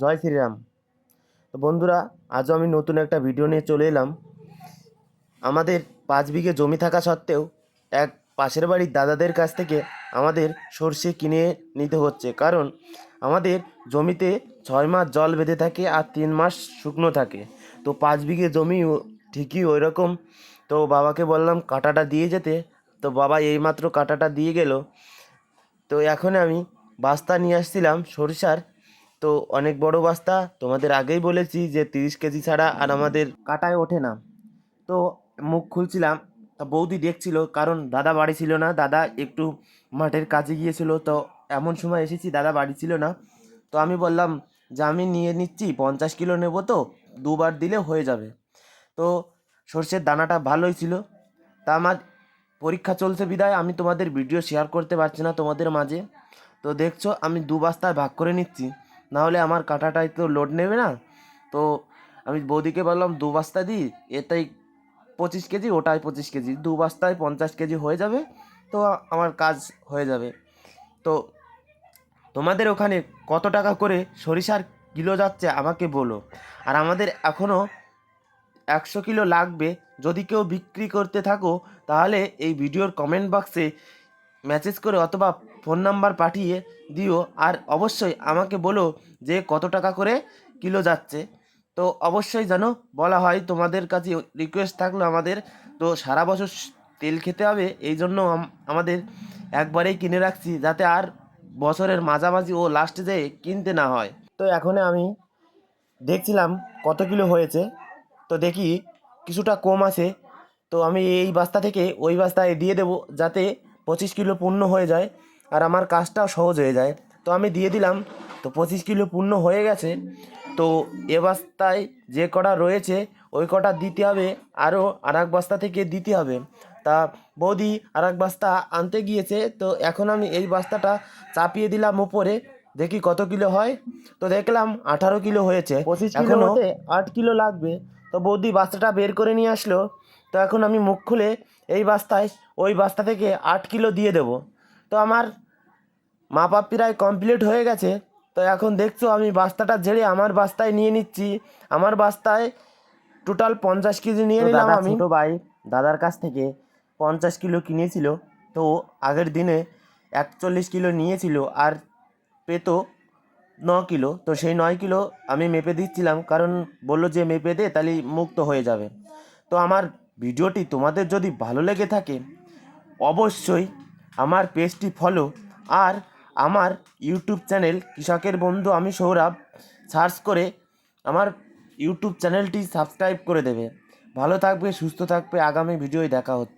জয় শ্রীরাম। তো বন্ধুরা, আজও আমি নতুন একটা ভিডিও নিয়ে চলে এলাম। আমাদের 5 বিঘে জমি থাকা সত্ত্বেও এক পাশের বাড়ির দাদাদের কাছ থেকে আমাদের সর্ষে কিনে নিতে হচ্ছে, কারণ আমাদের জমিতে 6 মাস জল বেঁধে থাকে আর 3 মাস শুকনো থাকে। তো 5 বিঘে জমি ঠিকই ওই রকম। তো বাবাকে বললাম কাঁটাটা দিয়ে যেতে, তো বাবা এইমাত্র কাঁটাটা দিয়ে গেল। তো এখন আমি বস্তা নিয়ে আসছিলাম সরিষার। তো অনেক বড় বস্তা, তোমাদের আগেই বলেছি যে 30 কেজি ছাড়া আর আমাদের কাটায় ওঠে না। তো মুখ খুলছিলাম, তা বৌদি দেখছিল, কারণ দাদা বাড়ি ছিল না, দাদা একটু মাঠের কাজে গিয়েছিল। তো এমন সময় এসেছি দাদা বাড়ি ছিল না। তো আমি বললাম যে আমি নিয়ে নিচ্ছি, 50 কিলো নেব, তো দুবার দিলে হয়ে যাবে। তো সর্ষের দানাটা ভালোই ছিল। তা আমার পরীক্ষা চলছে বিদায় আমি তোমাদের ভিডিও শেয়ার করতে পারছি না তোমাদের মাঝে। তো দেখছো আমি 2 বস্তায় ভাগ করে নিচ্ছি, না হলে আমার কাঁটাটাই তো লোড নেবে না। তো আমি বৌদিকে বললাম 2 বস্তা দিই, এটাই 25 কেজি, ওটাই 25 কেজি, 2 বস্তায় 50 কেজি হয়ে যাবে। তো আমার কাজ হয়ে যাবে। তো তোমাদের ওখানে কত টাকা করে সরিষার কিলো যাচ্ছে আমাকে বলো। আর আমাদের এখনও 100 কিলো লাগবে। যদি কেউ বিক্রি করতে থাকো তাহলে এই ভিডিওর কমেন্ট বক্সে মেসেজ করে অথবা ফোন নাম্বার পাঠিয়ে দিও। আর অবশ্যই আমাকে বলো যে কত টাকা করে কিলো যাচ্ছে। তো অবশ্যই যেন বলা হয়, তোমাদের কাছে রিকোয়েস্ট থাকলো আমাদের। তো সারা বছর তেল খেতে হবে, এই জন্য আমাদের একবারেই কিনে রাখছি, যাতে আর বছরের মাঝামাঝি ও লাস্টে যেয়ে কিনতে না হয়। তো এখন আমি দেখছিলাম কত কিলো হয়েছে, তো দেখি কিছুটা কম আছে। তো আমি এই বস্তা থেকে ওই বস্তায় দিয়ে দেবো, যাতে 25 কিলো পূর্ণ হয়ে যায় আর আমার কাজটাও সহজ হয়ে যায়। তো আমি দিয়ে দিলাম। তো 25 কিলো পূর্ণ হয়ে গেছে। তো এ বস্তায় যে কটা রয়েছে ওই কটা দিতে হবে, আরও আর এক বস্তা থেকে দিতে হবে। তা বৌদি আর এক বস্তা আনতে গিয়েছে। তো এখন আমি এই বস্তাটা চাপিয়ে দিলাম উপরে, দেখি কত কিলো হয়। তো দেখলাম 18 কিলো হয়েছে। 25 কিলো হতে 8 কিলো লাগবে। তো বৌদি বস্তাটা বের করে নিয়ে আসলো। তো এখন আমি মুখ খুলে এই বস্তায় ওই বস্তা থেকে 8 কিলো দিয়ে দেব। তো আমার মাপা প্রায় কমপ্লিট হয়ে গেছে। তো এখন দেখছো আমি বস্তাটা ঝেড়ে আমার বস্তায় নিয়ে নিচ্ছি। আমার বস্তায় টোটাল 50 কেজি নিয়ে নিলাম আমি। ছোটো ভাই দাদার কাছ থেকে 50 কিলো কিনেছিল। তো আগের দিনে 41 কিলো নিয়েছিল আর পেতো 9 কিলো। তো সেই 9 কিলো আমি মেপে দিচ্ছিলাম, কারণ বললো যে মেপে দে, তাহলে মুক্ত হয়ে যাবে। তো আমার ভিডিওটি তোমাদের যদি ভালো লেগে থাকে অবশ্যই আমার পেজটি ফলো, আর আমার ইউটিউব চ্যানেল কৃষকের বন্ধু আমি সৌরভ সার্চ করে আমার ইউটিউব চ্যানেলটি সাবস্ক্রাইব করে দেবে। ভালো থাকবে, সুস্থ থাকবে, আগামী ভিডিওয় দেখা হচ্ছে।